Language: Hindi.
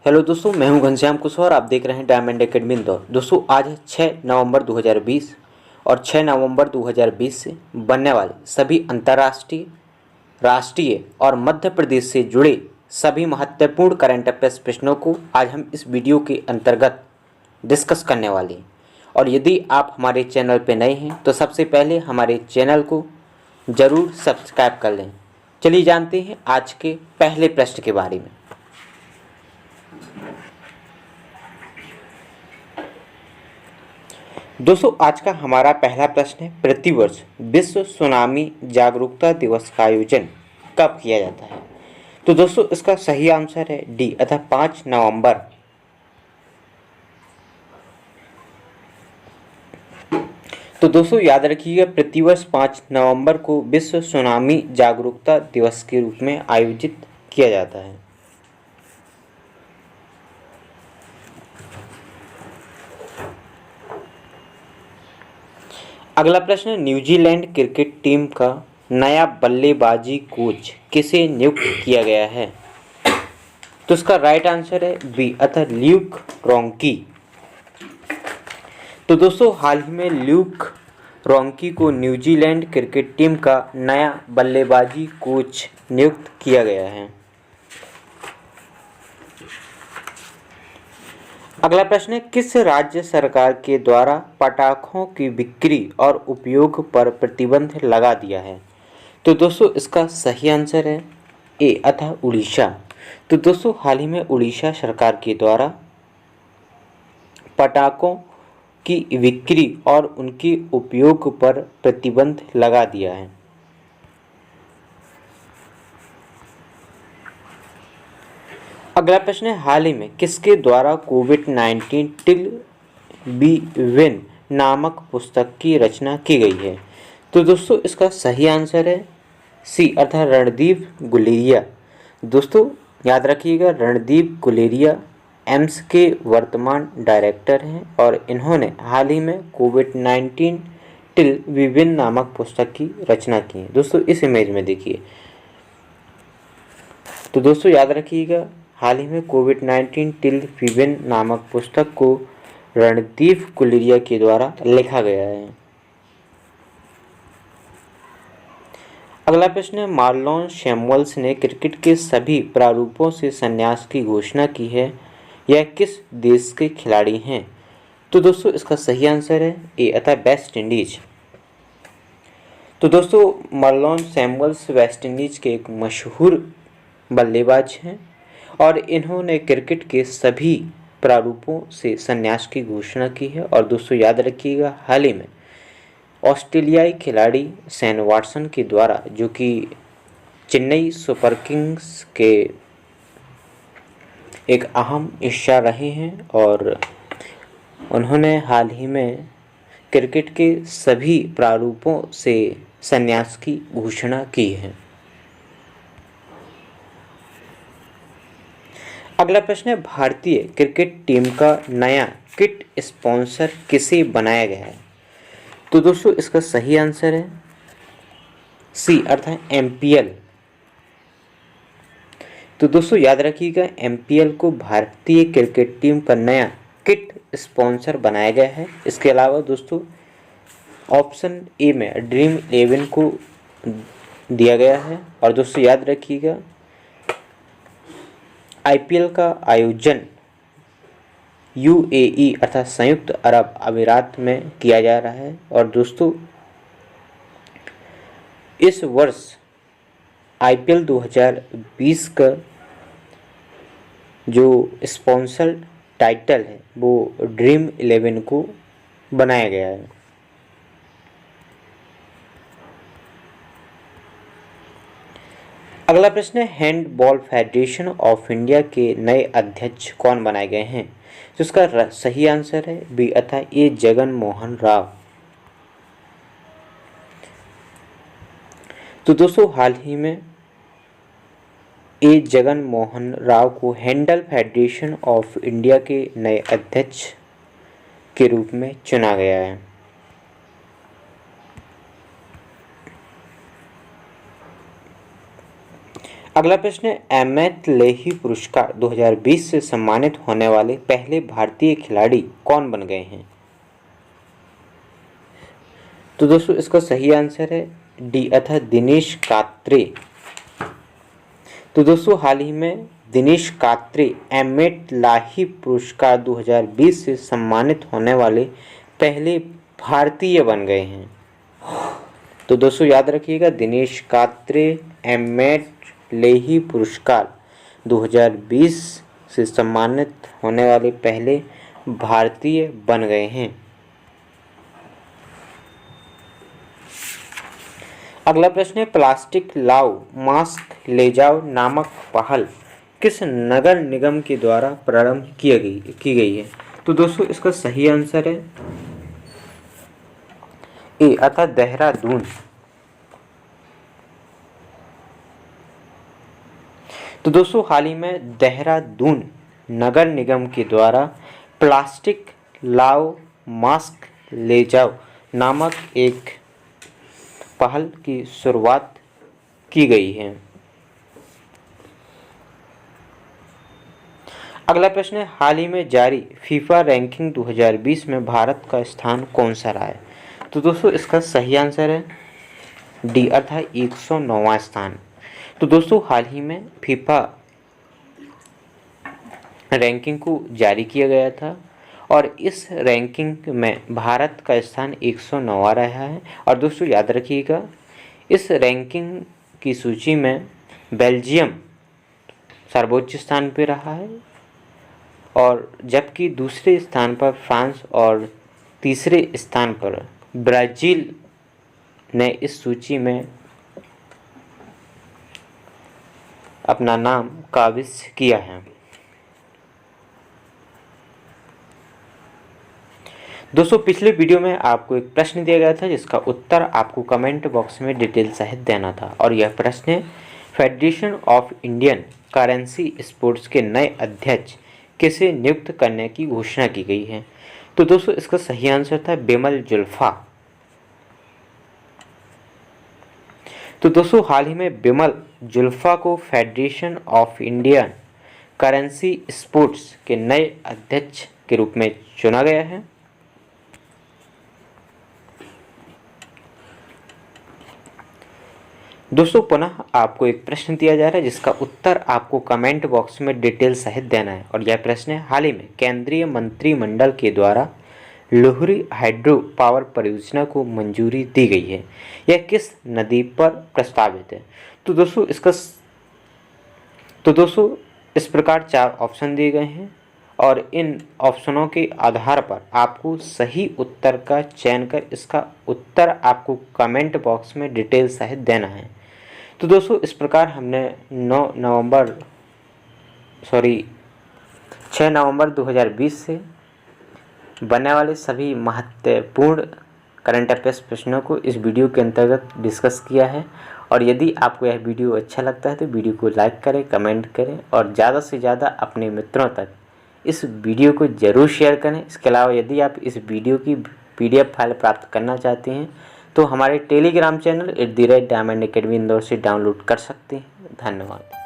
हेलो दोस्तों, मैं हूं घनश्याम कुशवाहा और आप देख रहे हैं डायमंड एकेडमी इंदौर। दोस्तों आज है 6 नवंबर 2020 और 6 नवंबर 2020 से बनने वाले सभी अंतर्राष्ट्रीय, राष्ट्रीय और मध्य प्रदेश से जुड़े सभी महत्वपूर्ण करंट अफेयर्स प्रश्नों को आज हम इस वीडियो के अंतर्गत डिस्कस करने वाले हैं। और यदि आप हमारे चैनल पर नए हैं तो सबसे पहले हमारे चैनल को ज़रूर सब्सक्राइब कर लें। चलिए जानते हैं आज के पहले प्रश्न के बारे में। दोस्तों आज का हमारा पहला प्रश्न है, प्रतिवर्ष विश्व सुनामी जागरूकता दिवस का आयोजन कब किया जाता है? तो दोस्तों इसका सही आंसर है डी अर्थात 5 नवंबर। तो दोस्तों याद रखिएगा, प्रतिवर्ष 5 नवंबर को विश्व सुनामी जागरूकता दिवस के रूप में आयोजित किया जाता है। अगला प्रश्न, न्यूजीलैंड क्रिकेट टीम का नया बल्लेबाजी कोच किसे नियुक्त किया गया है? तो इसका राइट आंसर है बी अर्थात ल्यूक रॉन्की। तो दोस्तों हाल ही में ल्यूक रॉन्की को न्यूजीलैंड क्रिकेट टीम का नया बल्लेबाजी कोच नियुक्त किया गया है। अगला प्रश्न है, किस राज्य सरकार के द्वारा पटाखों की बिक्री और उपयोग पर प्रतिबंध लगा दिया है? तो दोस्तों इसका सही आंसर है ए अर्थात उड़ीसा। तो दोस्तों हाल ही में उड़ीसा सरकार के द्वारा पटाखों की बिक्री और उनके उपयोग पर प्रतिबंध लगा दिया है। अगला प्रश्न है, हाल ही में किसके द्वारा कोविड-19 टिल बी विन नामक पुस्तक की रचना की गई है? तो दोस्तों इसका सही आंसर है सी अर्थात रणदीप गुलेरिया। दोस्तों याद रखिएगा, रणदीप गुलेरिया एम्स के वर्तमान डायरेक्टर हैं और इन्होंने हाल ही में कोविड-19 टिल बी विन नामक पुस्तक की रचना की है। दोस्तों इस इमेज में देखिए। तो दोस्तों याद रखिएगा, हाल ही में कोविड-19 टिल विन नामक पुस्तक को रणदीप गुलेरिया के द्वारा लिखा गया है। अगला प्रश्न है, मार्लोन सैमुअल्स ने क्रिकेट के सभी प्रारूपों से संन्यास की घोषणा की है। यह किस देश के खिलाड़ी हैं? तो दोस्तों इसका सही आंसर है ए अर्थात वेस्ट इंडीज। तो दोस्तों मार्लोन सैमुअल्स वेस्ट इंडीज के एक मशहूर बल्लेबाज हैं और इन्होंने क्रिकेट के सभी प्रारूपों से संन्यास की घोषणा की है। और दोस्तों याद रखिएगा, हाल ही में ऑस्ट्रेलियाई खिलाड़ी शेन वाटसन के द्वारा, जो कि चेन्नई सुपर किंग्स के एक अहम हिस्सा रहे हैं, और उन्होंने हाल ही में क्रिकेट के सभी प्रारूपों से संन्यास की घोषणा की है। अगला प्रश्न है, भारतीय क्रिकेट टीम का नया किट स्पॉन्सर किसे बनाया गया है? तो दोस्तों इसका सही आंसर है सी अर्थात एमपीएल। तो दोस्तों याद रखिएगा, एमपीएल को भारतीय क्रिकेट टीम का नया किट स्पॉन्सर बनाया गया है। इसके अलावा दोस्तों ऑप्शन ए में ड्रीम 11 को दिया गया है। और दोस्तों याद रखिएगा, आईपीएल का आयोजन यूएई अर्थात संयुक्त अरब अमीरात में किया जा रहा है। और दोस्तों इस वर्ष आईपीएल 2020 का जो स्पॉन्सर टाइटल है वो ड्रीम 11 को बनाया गया है। अगला प्रश्न है, हैंडबॉल फेडरेशन ऑफ इंडिया के नए अध्यक्ष कौन बनाए गए हैं? तो इसका सही आंसर है बी अर्थात ए जगन मोहन राव। तो दोस्तों हाल ही में ए जगन मोहन राव को हैंडल फेडरेशन ऑफ इंडिया के नए अध्यक्ष के रूप में चुना गया है। अगला प्रश्न है, एमएट लेही पुरस्कार 2020 से सम्मानित होने वाले पहले भारतीय खिलाड़ी कौन बन गए हैं? तो दोस्तों इसका सही आंसर है डी अर्थात दिनेश कात्रे। तो दोस्तों हाल ही में दिनेश कात्रे एमएट लाही पुरस्कार 2020 से सम्मानित होने वाले पहले भारतीय बन गए हैं। तो दोस्तों याद रखिएगा, दिनेश कात्रे एमएट लेही पुरस्कार 2020 से सम्मानित होने वाले पहले भारतीय बन गए हैं। अगला प्रश्न है, प्लास्टिक लाओ मास्क ले जाओ नामक पहल किस नगर निगम के द्वारा प्रारंभ की गई है? तो दोस्तों इसका सही आंसर है ए अर्थात देहरादून। तो दोस्तों हाल ही में देहरादून नगर निगम के द्वारा प्लास्टिक लाओ मास्क ले जाओ नामक एक पहल की शुरुआत की गई है। अगला प्रश्न है, हाल ही में जारी फीफा रैंकिंग 2020 में भारत का स्थान कौन सा रहा है? तो दोस्तों इसका सही आंसर है डी अर्थात 109वां स्थान। तो दोस्तों हाल ही में फीफा रैंकिंग को जारी किया गया था और इस रैंकिंग में भारत का स्थान 109वां रहा है। और दोस्तों याद रखिएगा, इस रैंकिंग की सूची में बेल्जियम सर्वोच्च स्थान पर रहा है और जबकि दूसरे स्थान पर फ्रांस और तीसरे स्थान पर ब्राज़ील ने इस सूची में अपना नाम काबिज किया है। दोस्तों पिछले वीडियो में आपको एक प्रश्न दिया गया था जिसका उत्तर आपको कमेंट बॉक्स में डिटेल सहित देना था और यह प्रश्न है, federation of Indian currency sports के नए अध्यक्ष किसे नियुक्त करने की घोषणा की गई है? तो दोस्तों इसका सही आंसर था बिमल जुल्फा। तो दोस्तों हाल ही में बिमल जुल्फा को federation of Indian currency sports के नए अध्यक्ष के रूप में चुना गया है। दोस्तों पुनः आपको एक प्रश्न दिया जा रहा है जिसका उत्तर आपको कमेंट बॉक्स में डिटेल सहित देना है और यह प्रश्न है, हाल ही में केंद्रीय मंत्रिमंडल के द्वारा लोहरी हाइड्रो पावर परियोजना को मंजूरी दी गई है, यह किस नदी पर प्रस्तावित है? तो दोस्तों इस प्रकार 4 ऑप्शन दिए गए हैं और इन ऑप्शनों के आधार पर आपको सही उत्तर का चयन कर इसका उत्तर आपको कमेंट बॉक्स में डिटेल सहित देना है। तो दोस्तों इस प्रकार हमने 6 नवंबर 2020 से बनने वाले सभी महत्वपूर्ण करंट अफेयर्स प्रश्नों को इस वीडियो के अंतर्गत डिस्कस किया है। और यदि आपको यह वीडियो अच्छा लगता है तो वीडियो को लाइक करें, कमेंट करें और ज़्यादा से ज़्यादा अपने मित्रों तक इस वीडियो को ज़रूर शेयर करें। इसके अलावा यदि आप इस वीडियो की PDF फाइल प्राप्त करना चाहते हैं तो हमारे Telegram channel @diamond academy Indore से डाउनलोड कर सकते हैं। धन्यवाद।